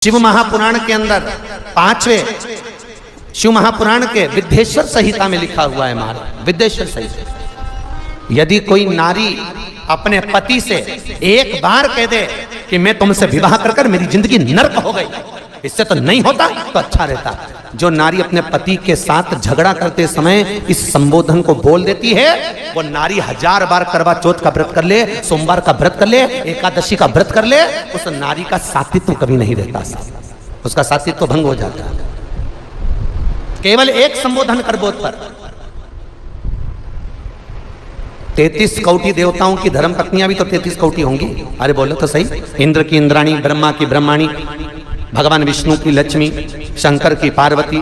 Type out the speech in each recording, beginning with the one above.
शिव महापुराण के अंदर 5वें शिव महापुराण के विद्येश्वर संहिता में लिखा हुआ है महाराज। विद्येश्वर संहिता, यदि कोई नारी अपने पति से एक बार कह दे कि मैं तुमसे विवाह कर मेरी जिंदगी नर्क हो गई, इससे तो नहीं होता तो अच्छा रहता। जो नारी अपने पति के साथ झगड़ा करते समय इस संबोधन को बोल देती है, वो नारी 1000 बार करवा चौथ का व्रत कर ले, सोमवार का व्रत कर ले, एकादशी का व्रत कर ले, उस नारी का सात्वित्व कभी नहीं रहता, उसका सात्वित्व भंग हो जाता है। केवल एक संबोधन कर बोध पर 33 कौटी देवताओं की धर्म पत्नियां भी तो 33 कौटी होंगी। अरे बोलो तो सही, इंद्र की इंद्राणी, ब्रह्मा की ब्रह्माणी, भगवान विष्णु की लक्ष्मी, शंकर की पार्वती,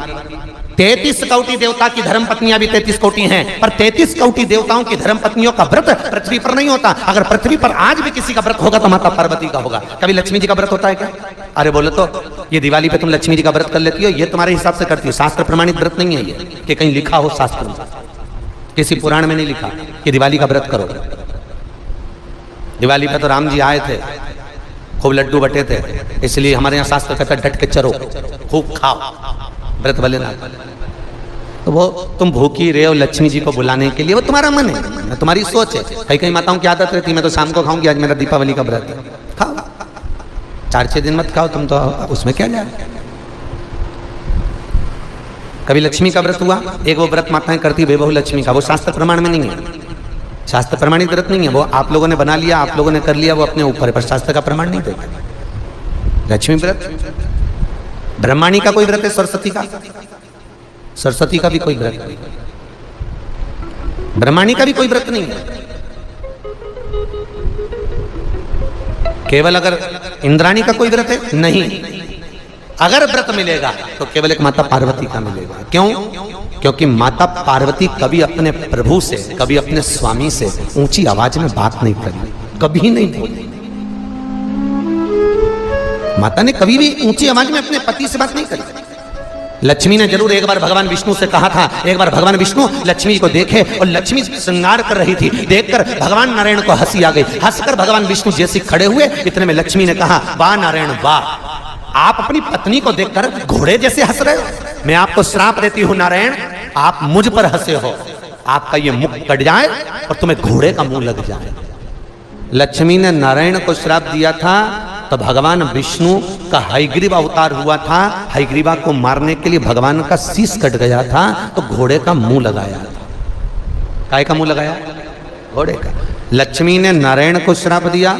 33 कौटी देवता की धर्म पत्नियां भी 33 कौटी हैं। पर 33 कौटी देवताओं की धर्म पत्नियों का व्रत पृथ्वी पर नहीं होता। अगर पृथ्वी पर आज भी किसी का व्रत होगा तो माता पार्वती का होगा। कभी लक्ष्मी जी का व्रत होता है क्या? अरे बोलो तो, ये दिवाली पे तुम लक्ष्मी जी का व्रत कर लेती हो, ये तुम्हारे हिसाब से करती हो, शास्त्र प्रमाणित व्रत नहीं है ये कि कहीं लिखा हो शास्त्र में, किसी पुराण में नहीं लिखा कि दिवाली का व्रत करो। दिवाली पे तो राम जी आए थे, खूब लड्डू बटे थे, इसलिए हमारे यहाँ शास्त्र कहता है डट के चरो, खूब खाओ, व्रत भले ना। तो वो तुम भूखी रहे हो लक्ष्मी जी को बुलाने के लिए, वो तुम्हारा मन है, तुम्हारी सोच है। कई माताओं की आदत रहती है मैं तो शाम को खाऊंगी, आज मेरा दीपावली का व्रत है, खाओ 4-6 दिन मत खाओ तुम, तो उसमें क्या जाए। कभी लक्ष्मी का व्रत हुआ, एक वो व्रत माताएं करती वैभव लक्ष्मी का, वो शास्त्र प्रमाण में नहीं है, शास्त्र प्रमाणित व्रत नहीं है, वो आप लोगों ने बना लिया, आप लोगों ने कर लिया, वो अपने ऊपर है, पर शास्त्र का प्रमाण नहीं देता। लक्ष्मी व्रत, ब्रह्माणी का कोई व्रत है, सरस्वती का, सरस्वती का भी कोई व्रत नहीं, ब्रह्माणी का भी कोई व्रत नहीं है। केवल अगर इंद्राणी का कोई व्रत है नहीं, अगर व्रत मिलेगा तो केवल एक माता पार्वती का मिलेगा। क्यों? क्योंकि माता पार्वती कभी अपने प्रभु से, कभी अपने स्वामी से ऊंची आवाज में बात नहीं करी, कभी नहीं बोली। माता ने कभी भी ऊंची आवाज में अपने पति से बात नहीं करी। लक्ष्मी ने जरूर एक बार भगवान विष्णु से कहा था, एक बार भगवान विष्णु लक्ष्मी को देखे और लक्ष्मी श्रृंगार कर रही थी, देखकर भगवान नारायण को हंसी आ गई। हंसकर भगवान विष्णु जैसे खड़े हुए, इतने में लक्ष्मी ने कहा, वाह नारायण वाह, आप अपनी पत्नी को देखकर घोड़े जैसे हंस रहे हो, मैं आपको श्राप देती हूं नारायण, आप मुझ पर हंसे हो, आपका ये मुख कट जाए और तुम्हें घोड़े का मुंह लग जाए। लक्ष्मी ने नारायण को श्राप दिया था तो भगवान विष्णु का हयग्रीव अवतार हुआ था, हयग्रीवा को मारने के लिए भगवान का शीश कट गया था तो घोड़े का मुंह लगाया था। काय का मुंह लगाया? घोड़े का। लक्ष्मी ने नारायण को श्राप दिया।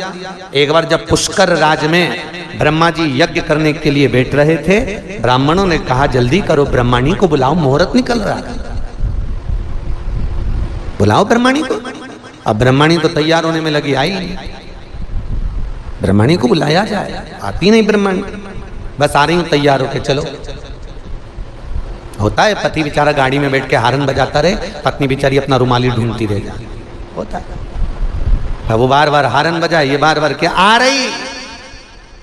एक बार जब पुष्कर राज में ब्रह्मा जी यज्ञ करने के लिए बैठ रहे थे, ब्राह्मणों ने कहा जल्दी करो, ब्रह्माणी को बुलाओ, मुहूर्त निकल रहा है, बुलाओ ब्रह्माणी को। अब ब्रह्माणी तो तैयार होने में लगी, आई, ब्रह्माणी को बुलाया जाए, आती नहीं ब्रह्माणी, बस आ रही हूं तैयार होके चलो। होता है पति बेचारा गाड़ी में बैठ के हारन बजाता रहे, पत्नी बेचारी अपना रुमाली ढूंढती रह जाए, होता है। अब वो बार बार हारन बजाए, ये बार बार क्या आ रही,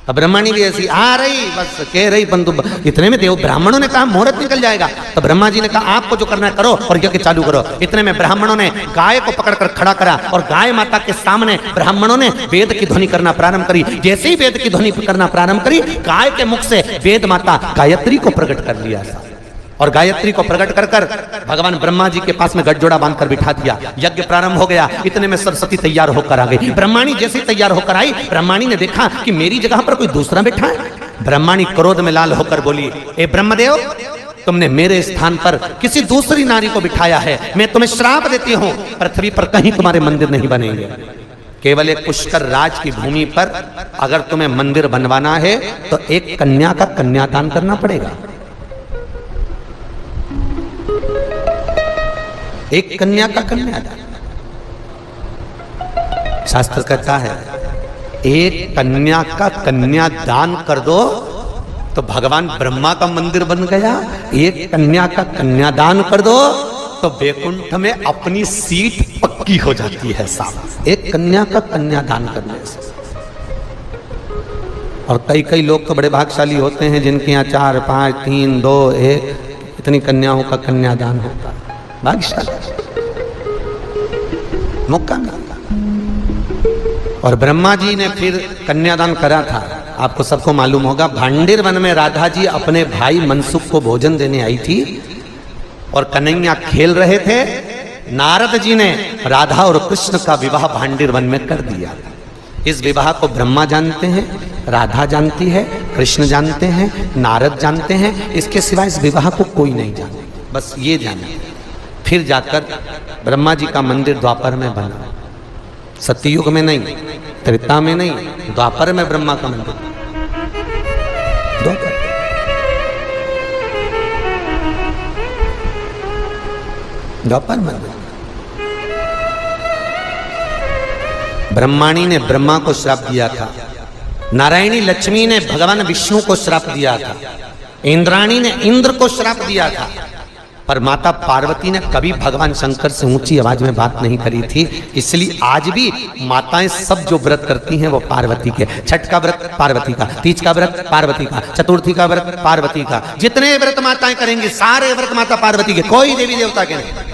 अब ब्रह्माणी भी ऐसी आ रही, बस कह रही, परंतु इतने में देव ब्राह्मणों ने कहा मुहूर्त निकल जाएगा, तो ब्रह्मा जी ने कहा आपको जो करना है करो और यज्ञ चालू करो। इतने में ब्राह्मणों ने गाय को पकड़कर खड़ा करा और गाय माता के सामने ब्राह्मणों ने वेद की ध्वनि करना प्रारंभ करी। जैसे ही वेद की ध्वनि करना प्रारंभ करी, गाय के मुख से वेद माता गायत्री को प्रकट कर लिया और गायत्री को प्रकट कर कर भगवान ब्रह्मा जी के पास में गठजोड़ा बांधकर बिठा दिया। यज्ञ प्रारंभ हो गया। इतने में सरस्वती तैयार होकर आ गई। ब्रह्माणी जैसे तैयार होकर आई, ब्रह्माणी ने देखा कि मेरी जगह पर कोई दूसरा बैठा है। ब्रह्माणी क्रोध में लाल होकर बोली, ए ब्रह्मदेव, तुमने मेरे स्थान पर किसी दूसरी नारी को बिठाया है, मैं तुम्हें श्राप देती हूं, पृथ्वी पर कहीं तुम्हारे मंदिर नहीं बनेंगे। केवल एक पुष्कर राज की भूमि पर अगर तुम्हें मंदिर बनवाना है तो एक कन्या का कन्यादान करना पड़ेगा। एक कन्या का कन्यादान, शास्त्र कहता है एक कन्या का कन्यादान कर दो तो भगवान ब्रह्मा का मंदिर बन गया। एक कन्या का कन्यादान कर दो तो वैकुंठ में अपनी सीट पक्की हो जाती है साहब, एक कन्या का कन्यादान करने से। और कई लोग तो बड़े भाग्यशाली होते हैं जिनके यहाँ 4, 5, 3, 2, 1 इतनी कन्याओं का कन्यादान होता है, भाग्यशाली मौका मिलता। और ब्रह्मा जी ने फिर कन्यादान करा था आपको सबको मालूम होगा, भांडिर वन में राधा जी अपने भाई मनसुख को भोजन देने आई थी और कन्हैया खेल रहे थे। नारद जी ने राधा और कृष्ण का विवाह भांडिर वन में कर दिया। इस विवाह को ब्रह्मा जानते हैं, राधा जानती है, कृष्ण जानते हैं, नारद जानते हैं। इसके सिवा इस विवाह को कोई नहीं जानता, बस ये जाना। फिर जाकर ब्रह्मा जी का मंदिर द्वापर में बना, सतयुग में नहीं, त्रेता में नहीं, द्वापर में ब्रह्मा का मंदिर। द्वापर मंदिर। ब्रह्माणी ने ब्रह्मा को श्राप दिया था, नारायणी लक्ष्मी ने भगवान विष्णु को श्राप दिया था, इंद्राणी ने इंद्र को श्राप दिया था, पर माता पार्वती ने कभी भगवान शंकर से ऊंची आवाज में बात नहीं करी थी। इसलिए आज भी माताएं सब जो व्रत करती हैं वो पार्वती के। छठ का व्रत पार्वती का, तीज का व्रत पार्वती का, चतुर्थी का व्रत पार्वती का, जितने व्रत माताएं करेंगी सारे व्रत माता पार्वती के, कोई देवी देवता के नहीं।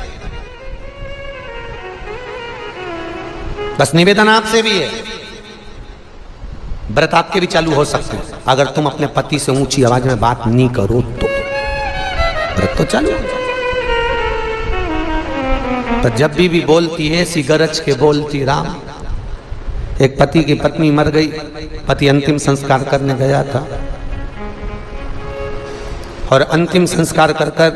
बस निवेदन आपसे भी है, व्रत आपके भी चालू हो सकते हैं अगर तुम अपने पति से ऊंची आवाज में बात नहीं करो तो। व्रत तो चालू। तो जब भी बोलती है सी गरज के बोलती राम। एक पति की पत्नी मर गई, पति अंतिम संस्कार करने गया था और अंतिम संस्कार कर कर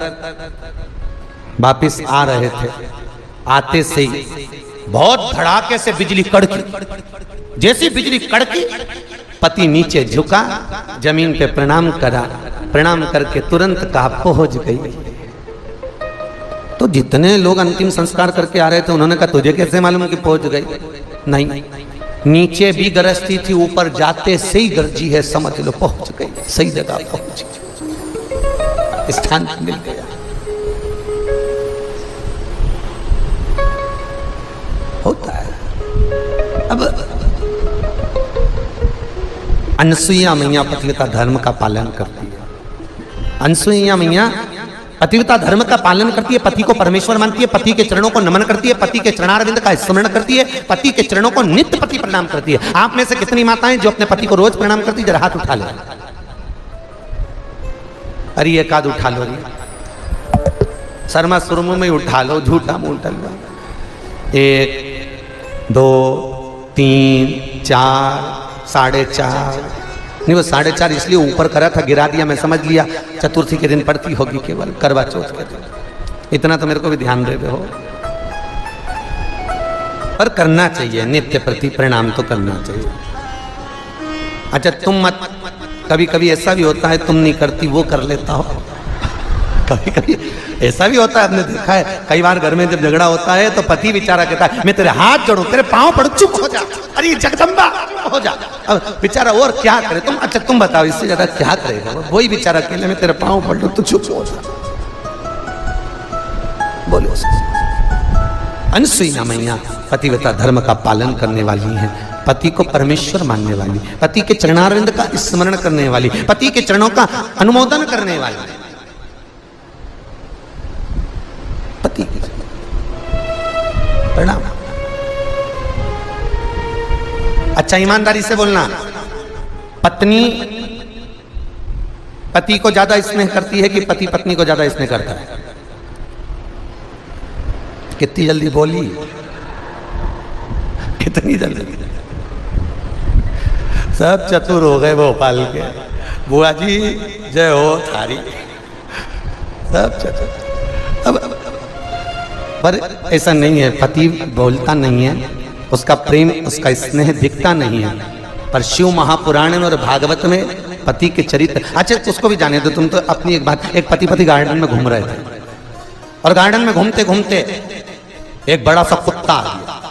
वापिस आ रहे थे। आते से ही बहुत धड़ाके से बिजली कड़की। जैसी बिजली कड़की पति नीचे झुका, जमीन पे प्रणाम करा, प्रणाम करके तुरंत कहा पहुंच गई। तो जितने लोग अंतिम संस्कार करके आ रहे थे उन्होंने कहा तुझे कैसे मालूम कि पहुंच गई? नहीं, नीचे भी गरजती थी, ऊपर जाते से ही गरजी है, समझ लो पहुंच गई, सही जगह पहुंच गई, स्थान मिल गया। होता है। अब अनसुईया मैया पतिव्रता धर्म का पालन करती है। अनसुईया मैया पतिव्रता धर्म का पालन करती है, पति को परमेश्वर मानती है, पति के चरणों को नमन करती है, पति के चरणारविंद का स्मरण करती है, पति के चरणों को नित्य पति प्रणाम करती है। आप में से कितनी माताएं जो अपने पति को रोज प्रणाम करती है? जरा हाथ उठा लो। अरे एक आध उठा लो, शर्मा सुरमु में उठा लो, झूठा मुंह उठा लो। 1 2 3 4 4.5 नहीं, वो 4.5 इसलिए ऊपर करा था, गिरा दिया, मैं समझ लिया चतुर्थी के दिन पड़ती होगी, केवल करवा चौथ के दिन। इतना तो मेरे को भी ध्यान दे हो, पर करना चाहिए, नित्य प्रति प्रणाम तो करना चाहिए। अच्छा तुम मत, कभी कभी ऐसा भी होता है तुम नहीं करती वो कर लेता हो। कभी कभी ऐसा भी होता है, आपने देखा है कई बार घर में जब झगड़ा होता है तो पति बेचारा कहता है मैं तेरे हाथ जोड़ू, तेरे पांव पड़ू, चुप हो जा, अरे जगदम्बा हो जा। अब बेचारा और क्या करे? तुम अच्छा तुम बताओ इससे ज्यादा क्या करेगा? वही बेचारा अकेले में तेरे पांव पड़ लो तो चुप हो जा। बोलो। अनसुईया मैया पतिव्रता धर्म का पालन करने वाली है, पति को परमेश्वर मानने वाली, पति के चरणारविंद का स्मरण करने वाली, पति के चरणों का अनुमोदन करने वाली, पति प्रणाम। अच्छा ईमानदारी से बोलना, पत्नी पति को ज्यादा स्नेह करती है कि पति पत्नी को ज्यादा स्नेह करता है? कितनी जल्दी बोली, कितनी जल्दी। सब चतुर हो गए भोपाल के। बुआ जी जय हो थारी, सब चतुर। अब पर ऐसा नहीं है, पति बोलता नहीं है, उसका प्रेम उसका स्नेह दिखता नहीं है, पर शिव महापुराण में और भागवत में पति के चरित्र। अच्छा उसको भी जाने दो, तुम तो अपनी एक बात। एक पति गार्डन में घूम रहे थे और गार्डन में घूमते घूमते एक बड़ा सा कुत्ता आ गया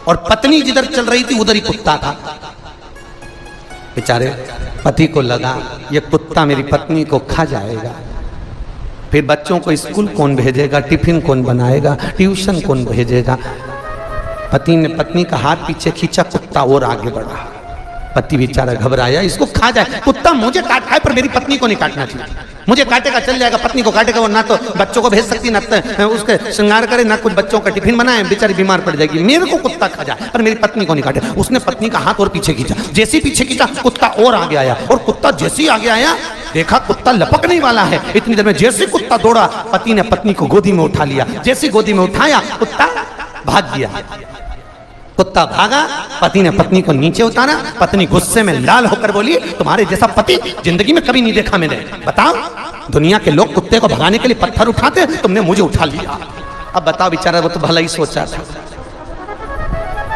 और पत्नी जिधर चल रही थी उधर ही कुत्ता था। बेचारे पति को लगा ये कुत्ता मेरी पत्नी को खा जाएगा, फिर बच्चों को स्कूल कौन भेजेगा, टिफिन कौन बनाएगा, ट्यूशन कौन भेजेगा। पति ने पत्नी का हाथ पीछे खींचा, कुत्ता और आगे बढ़ा। पति बेचारा घबराया, इसको खा जाए, कुत्ता मुझे काट खाए पर मेरी पत्नी को नहीं काटना चाहिए, मुझे काटेगा चल जाएगा, पत्नी को काटेगा, वो ना तो बच्चों को भेज सकती, ना उसके श्रृंगार करे, ना कुछ बच्चों का टिफिन बनाए, बेचारी बीमार पड़ जाएगी, मेरे को कुत्ता खा जाए पर मेरी पत्नी को नहीं काटे। उसने पत्नी का हाथ और पीछे खींचा, जैसे ही पीछे खींचा कुत्ता और आगे आया, और कुत्ता जैसे ही आगे आया देखा कुत्ता लपकने वाला है, इतनी देर में जैसे कुत्ता दौड़ा पति ने पत्नी को गोदी में उठा लिया, जैसे गोदी में उठाया कुत्ता भाग गया। कुत्ता भागा, पति ने पत्नी को नीचे उतारा, पत्नी गुस्से में लाल होकर बोली, तुम्हारे जैसा पति जिंदगी में कभी नहीं देखा मैंने, बताओ दुनिया के लोग कुत्ते को भगाने के लिए पत्थर उठाते, तुमने मुझे उठा लिया। अब बताओ बेचारा वो तो भला ही सोचा था,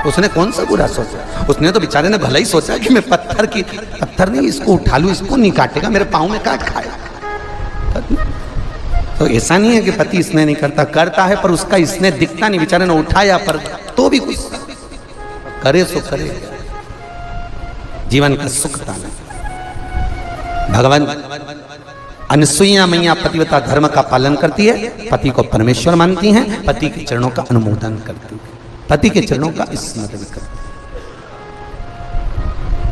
उसने कौन सा बुरा सोचा, उसने तो बेचारे ने भला ही सोचा कि मैं पत्थर नहीं इसको उठा लूं, इसको नहीं काटेगा, मेरे पाँव में काट खाएगा। तो ऐसा नहीं है कि पति इसने नहीं करता है, पर उसका इसने दिखता नहीं, बेचारे ने उठाया पर तो भी कुछ करे सो करे, जीवन का सुख पाना। भगवान अनसुईया मैया पतिव्रता धर्म का पालन करती है, पति को परमेश्वर मानती हैं, पति के चरणों का अनुमोदन करती है, पति के चरणों का स्मरण करती है,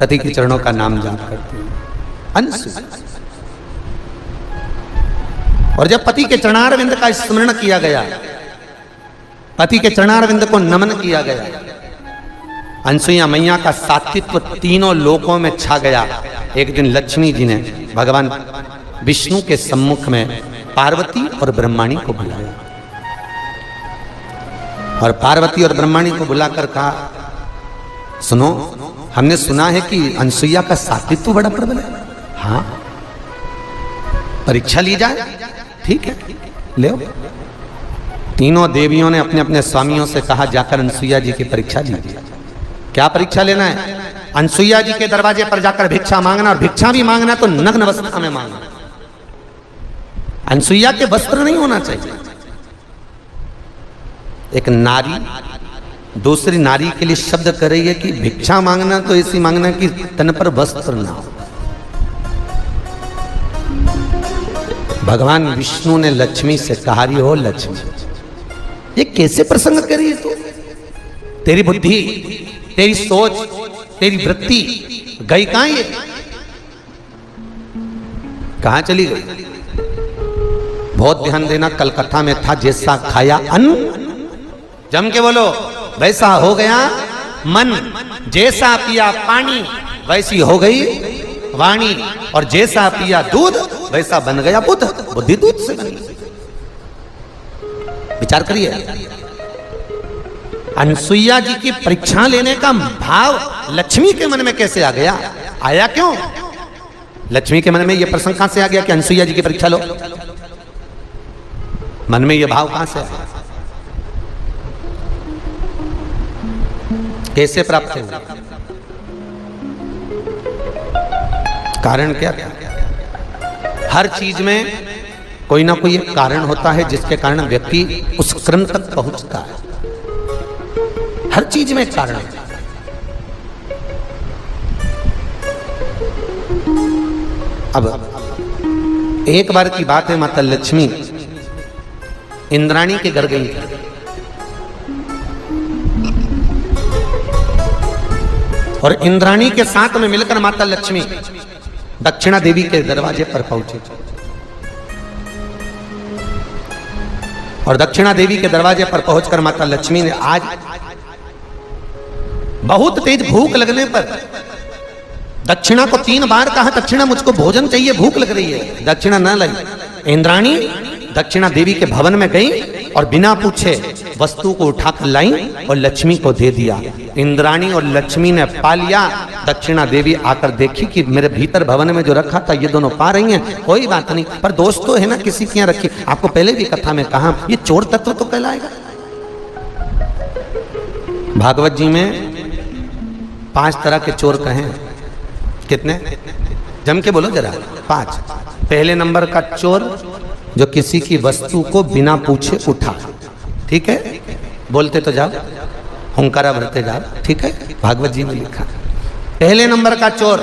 पति के चरणों का नाम जाप करती है अनसुईया। और जब पति के चरणारविंद का स्मरण किया गया, पति के चरणारविंद को नमन किया गया, अनसुईया मैया का सात्वित्व तीनों लोकों में छा गया। एक दिन लक्ष्मी जी ने भगवान विष्णु के सम्मुख में पार्वती और ब्रह्माणी को बुलाया, और पार्वती और ब्रह्माणी को बुलाकर कहा, सुनो हमने सुना है कि अनसुईया का सात्वित्व बड़ा प्रबल है, हाँ परीक्षा ली जाए, ठीक है ले। तीनों देवियों ने अपने अपने स्वामियों से कहा, जाकर अनसुईया जी की परीक्षा लीजिए। क्या परीक्षा लेना है? अनसुईया जी के दरवाजे पर जाकर भिक्षा मांगना, और भिक्षा भी मांगना तो नग्न अवस्था में मांगना, अनसुईया के वस्त्र नहीं होना चाहिए। एक नारी दूसरी नारी के लिए शब्द कर रही है कि भिक्षा मांगना तो ऐसी मांगना कि तन पर वस्त्र ना हो। भगवान विष्णु ने लक्ष्मी से कहा, हो लक्ष्मी ये कैसे प्रसंग करी है तू, तेरी बुद्धि, तेरी सोच, तेरी वृत्ति गई कहां, ये कहां चली गई? बहुत ध्यान देना, कल कथा में था, जैसा खाया अन्न, जम के बोलो, वैसा हो गया मन, जैसा पिया पानी वैसी हो गई वाणी, और जैसा पिया दूध वैसा बन गया बुद्ध, बुद्धि दूध से बनी। विचार करिए, अनसुईया जी की परीक्षा लेने का भाव लक्ष्मी के मन में कैसे आ गया? आया क्यों? लक्ष्मी के मन में यह प्रसंग कहां से आ गया कि अनसुईया जी की परीक्षा लो? मन में यह भाव कहां से आया, कैसे प्राप्त हुआ? कारण क्या था? हर चीज में कोई ना कोई एक कारण होता है जिसके कारण व्यक्ति उस क्रम तक पहुंचता है। हर चीज में एक कारण है। अब एक बार की बात है, माता लक्ष्मी इंद्राणी के घर गई, और इंद्राणी के साथ में मिलकर माता लक्ष्मी दक्षिणा देवी के दरवाजे पर पहुंचे, और दक्षिणा देवी के दरवाजे पर पहुंचकर माता लक्ष्मी ने आज बहुत तेज भूख लगने पर दक्षिणा को 3 बार कहा, दक्षिणा मुझको भोजन चाहिए, भूख लग रही है, दक्षिणा न लाई। इंद्राणी दक्षिणा देवी के भवन में गई और बिना पूछे वस्तु को उठाकर लाई और लक्ष्मी को दे दिया। इंद्राणी और लक्ष्मी ने पा लिया। दक्षिणा देवी आकर देखी कि मेरे भीतर भवन में जो रखा था ये दोनों पा रही हैं, कोई बात नहीं, पर दोस्त तो है ना, किसी के यहाँ रखी। आपको पहले भी कथा में कहा, ये चोर तत्व तो कहलाएगा। भागवत जी में 5 तरह के चोर कहे, कितने? जम के बोलो जरा, 5। पहले नंबर का चोर जो किसी की वस्तु को बिना पूछे उठा, ठीक है, बोलते तो जाओ, हुंकारा भरते जाओ, ठीक है, भागवत जी में लिखा। पहले नंबर का चोर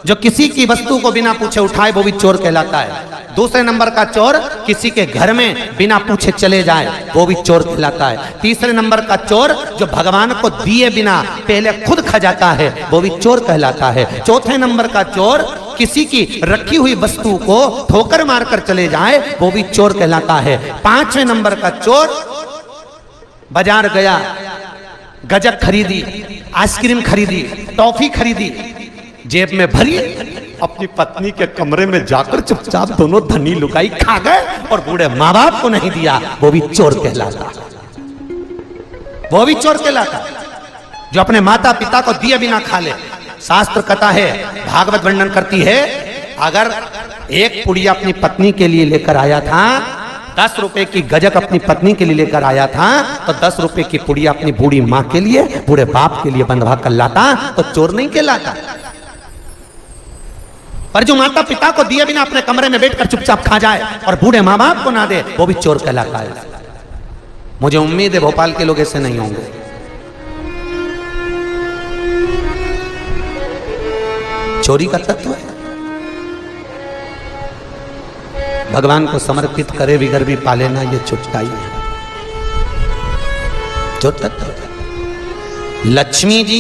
जो किसी की वस्तु को बिना पूछे उठाए वो भी चोर कहलाता है। दूसरे नंबर का चोर किसी के घर में बिना पूछे चले जाए वो भी चोर कहलाता है। तीसरे नंबर का चोर जो भगवान को दिए बिना पहले खुद खा जाता है वो भी चोर कहलाता है। चौथे नंबर का चोर किसी की रखी हुई वस्तु को ठोकर मारकर चले जाए वो भी चोर कहलाता है। पांचवें नंबर का चोर बाजार गया, गजक खरीदी, आइसक्रीम खरीदी, टॉफी खरीदी, जेब में भरी, अपनी पत्नी के कमरे में जाकर चुपचाप दोनों धनी लुकाई खा गए और बूढ़े माँ बाप को नहीं दिया, वो भी चोर कहलाता। वो भी चोर कहलाता जो अपने माता पिता को दिए बिना खा ले। शास्त्र कथा है, भागवत वर्णन करती है, अगर एक पुड़िया अपनी पत्नी के लिए लेकर आया था, 10 रुपए की गजक अपनी पत्नी के लिए लेकर आया था, तो 10 रुपए की पुड़िया अपनी बूढ़ी माँ के लिए, बूढ़े बाप के लिए बंधवा कर लाता तो चोर नहीं कहलाता। पर जो माता पिता को दिए बिना अपने कमरे में बैठकर चुपचाप खा जाए और बूढ़े माँ बाप को ना दे वो भी चोर कहलाता है। मुझे उम्मीद है भोपाल के लोग ऐसे नहीं होंगे। चोरी का तत्व है। भगवान को समर्पित करे बिगर भी पाले ना, ये चुटकाई है। जो तत्व लक्ष्मी जी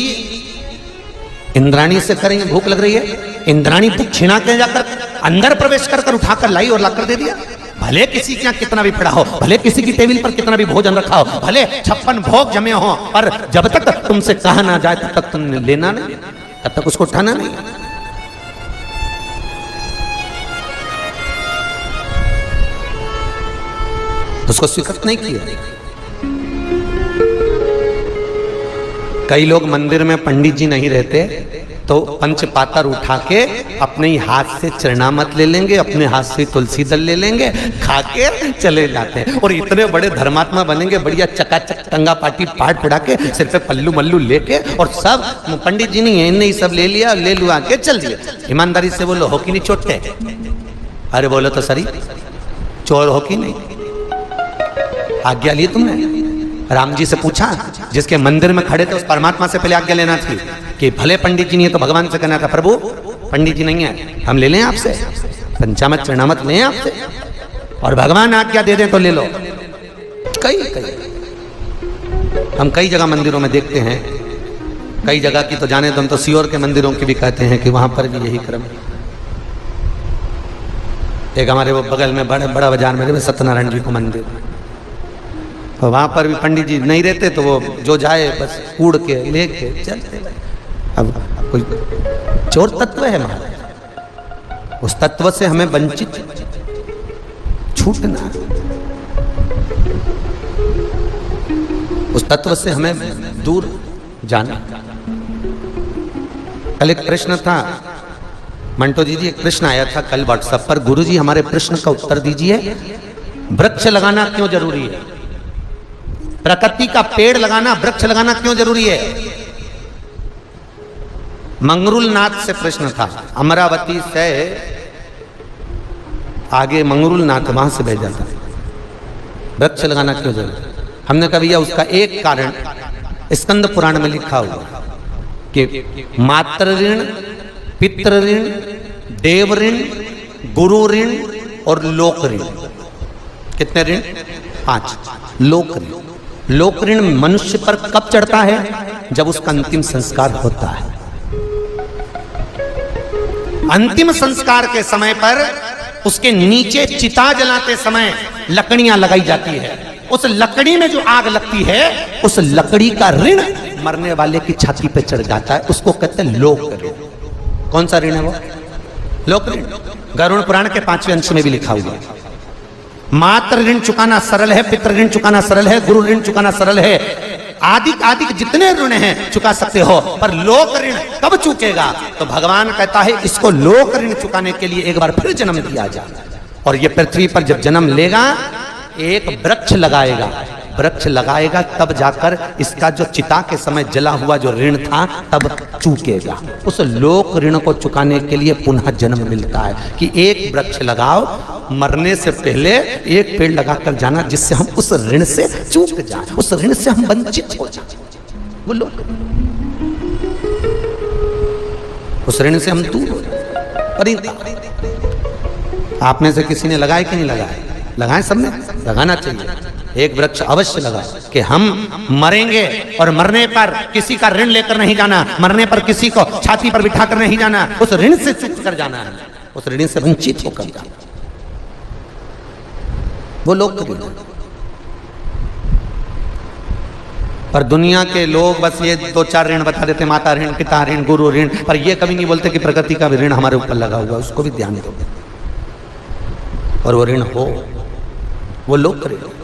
इंद्राणी से करेंगे, भूख लग रही है, इंद्राणी दक्षिणा के जाकर अंदर प्रवेश कर उठाकर लाई और लाकर दे दिया। भले किसी के यहाँ कितना भी पड़ा हो, भले किसी की टेबल पर कितना भी भोजन रखा हो, भले 56 भोग जमे हो, पर जब तक तुमसे कहा ना जाए तब तक तुमने लेना नहीं, तब तक उसको उठाना नहीं। उसको स्वीकृत नहीं किया। कई लोग मंदिर में पंडित जी नहीं रहते तो पंचपातर उठा के अपने ही हाथ से चरणामत ले लेंगे, अपने हाथ से तुलसी दल ले लेंगे, खा के चले जाते हैं और इतने बड़े धर्मात्मा बनेंगे, बढ़िया चकाचक टंगा पाटी पाट पड़ा के सिर पे पल्लू मल्लू लेके, और सब पंडित जी नहीं है, इन्हें ही सब ले लिया, ले लुआ के चल दिए। ईमानदारी से बोलो, हो कि नहीं छोटे? अरे बोलो तो सही, चोर हो कि नहीं? आज्ञा ली तुमने? राम जी से पूछा, जिसके मंदिर में खड़े थे उस परमात्मा से पहले आज्ञा लेना थी कि भले पंडित जी नहीं है तो भगवान से कहना था, प्रभु पंडित जी नहीं है, हम ले लें आपसे, पंचामत चरणामत लें आपसे, और भगवान आज्ञा दे दें तो ले लो। हम कई जगह मंदिरों में देखते हैं, कई जगह की तो जाने तो हम तो सियोर के मंदिरों की भी कहते हैं कि वहां पर भी यही क्रम। एक हमारे वो बगल में बड़ा बाजार में सत्यनारायण जी को मंदिर, तो वहां पर भी पंडित जी नहीं रहते तो वो जो जाए बस कूड़ के लेके चलते। अब कोई चोर तत्व है महाराज, उस तत्व से हमें वंचित छूटना, उस तत्व से हमें दूर जाना। कल एक प्रश्न था, मंटो जी एक प्रश्न आया था कल व्हाट्सएप पर, गुरु जी हमारे प्रश्न का उत्तर दीजिए, वृक्ष लगाना क्यों जरूरी है? प्रकृति का पेड़ लगाना, वृक्ष लगाना क्यों जरूरी है? मंगरूल नाथ से प्रश्न था, अमरावती से आगे मंगरूल नाथ, वहां से भेजा था, वृक्ष लगाना क्यों जरूरी? हमने कहा भैया उसका एक कारण स्कंद पुराण में लिखा हुआ कि मातृ ऋण, पितृ ऋण, देव ऋण, गुरु ऋण और लोक ऋण। कितने ऋण? 5। लोक ऋण, लोक ऋण मनुष्य पर कब चढ़ता है? जब उसका अंतिम संस्कार होता है। अंतिम संस्कार के समय पर उसके नीचे चिता जलाते समय लकड़ियां लगाई जाती है, उस लकड़ी में जो आग लगती है उस लकड़ी का ऋण मरने वाले की छाती पे चढ़ जाता है, उसको कहते हैं लोक ऋण। कौन सा ऋण है वो? लोक ऋण। गरुड़ पुराण के 5वें अंश में भी लिखा हुआ है, मातृ ऋण चुकाना सरल है, पितृ ऋण चुकाना सरल है, गुरु ऋण चुकाना सरल है, आदिक आदिक जितने ऋण हैं चुका सकते हो, पर लोक ऋण कब चुकेगा? तो भगवान कहता है इसको लोक ऋण चुकाने के लिए एक बार फिर जन्म दिया जाए, और ये पृथ्वी पर जब जन्म लेगा एक वृक्ष लगाएगा, वृक्ष लगाएगा तब जाकर इसका जो चिता के समय जला हुआ जो ऋण था तब चूकेगा। उस लोक ऋण को चुकाने के लिए पुनः जन्म मिलता है कि एक वृक्ष लगाओ, मरने से पहले एक पेड़ लगाकर जाना, जिससे हम उस ऋण से चूक जाए, उस ऋण से हम वंचित हो जाए। वो लोक, उस ऋण से हम दूर हो जाए। परिताप। आप में से किसी ने लगाए कि नहीं लगाए? लगाए सबने, लगाना चाहिए। एक वृक्ष अवश्य लगा कि हम मरेंगे और मरने पर किसी का ऋण लेकर नहीं जाना, मरने पर किसी को छाती पर बिठा कर नहीं जाना, उस ऋण से चूक कर जाना है, उस ऋण से वंचित होकर जाना। वो लोग तो पर दुनिया के लोग बस ये 2-4 ऋण बता देते, माता ऋण, पिता ऋण, गुरु ऋण, पर ये कभी नहीं बोलते कि प्रकृति का भी ऋण हमारे ऊपर लगा हुआ, उसको भी ध्यान दो और वो ऋण हो, वो लोग करेंगे।